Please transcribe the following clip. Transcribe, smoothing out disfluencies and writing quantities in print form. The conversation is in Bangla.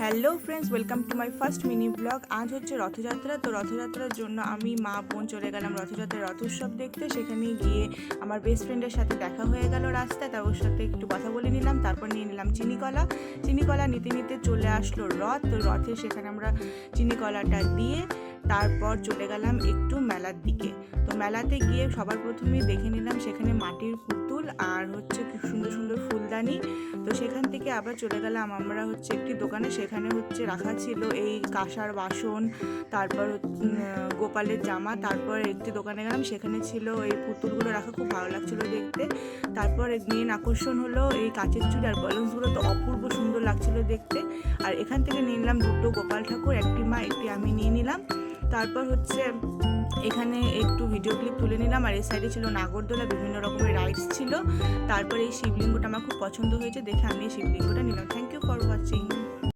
Hello friends, welcome to my first mini blog. আজ হচ্ছে রথযাত্রা। তো রথযাত্রার জন্য আমি মা বোন চলে গেলাম রথযাত্রার রথোৎসব দেখতে। সেখানে গিয়ে আমার বেস্ট ফ্রেন্ডের সাথে দেখা হয়ে গেল রাস্তায়। তার ওর সাথে একটু কথা বলে নিলাম, তারপর নিয়ে নিলাম চিনিকলা নিতে নিতে চলে আসলো রথ। তো রথে সেখানে আমরা চিনিকলাটা দিয়ে তারপর চলে গেলাম একটু মেলার দিকে। তো মেলাতে গিয়ে সবার প্রথমেই দেখে নিলাম সেখানে মাটির পুতুল আর হচ্ছে খুব সুন্দর সুন্দর ফুলদানি। তো সেখান থেকে আবার চলে গেলাম আমরা হচ্ছে একটি দোকানে। সেখানে হচ্ছে রাখা ছিল এই কাঁসার বাসন, তারপর গোপালের জামা। তারপর একটি দোকানে গেলাম, সেখানে ছিল এই পুতুলগুলো রাখা, খুব ভালো লাগছিলো দেখতে। তারপর মেন আকর্ষণ হলো এই কাচের চুড়ি আর বলুনসগুলো, তো অপূর্ব সুন্দর লাগছিলো দেখতে। আর এখান থেকে নিয়ে নিলাম দুটো গোপাল ঠাকুর, একটি মা একটি আমি নিয়ে নিলাম। তারপর হচ্ছে এখানে একটু ভিডিও ক্লিপ তুলে নিলাম। আর এই সাইডে ছিল নাগরদোলা, বিভিন্ন রকমের রাইডস ছিল। তারপর এই শিবলিঙ্গটা আমার খুব পছন্দ হয়েছে দেখে আমি এই শিবলিঙ্গটা নিলাম। Thank you for watching.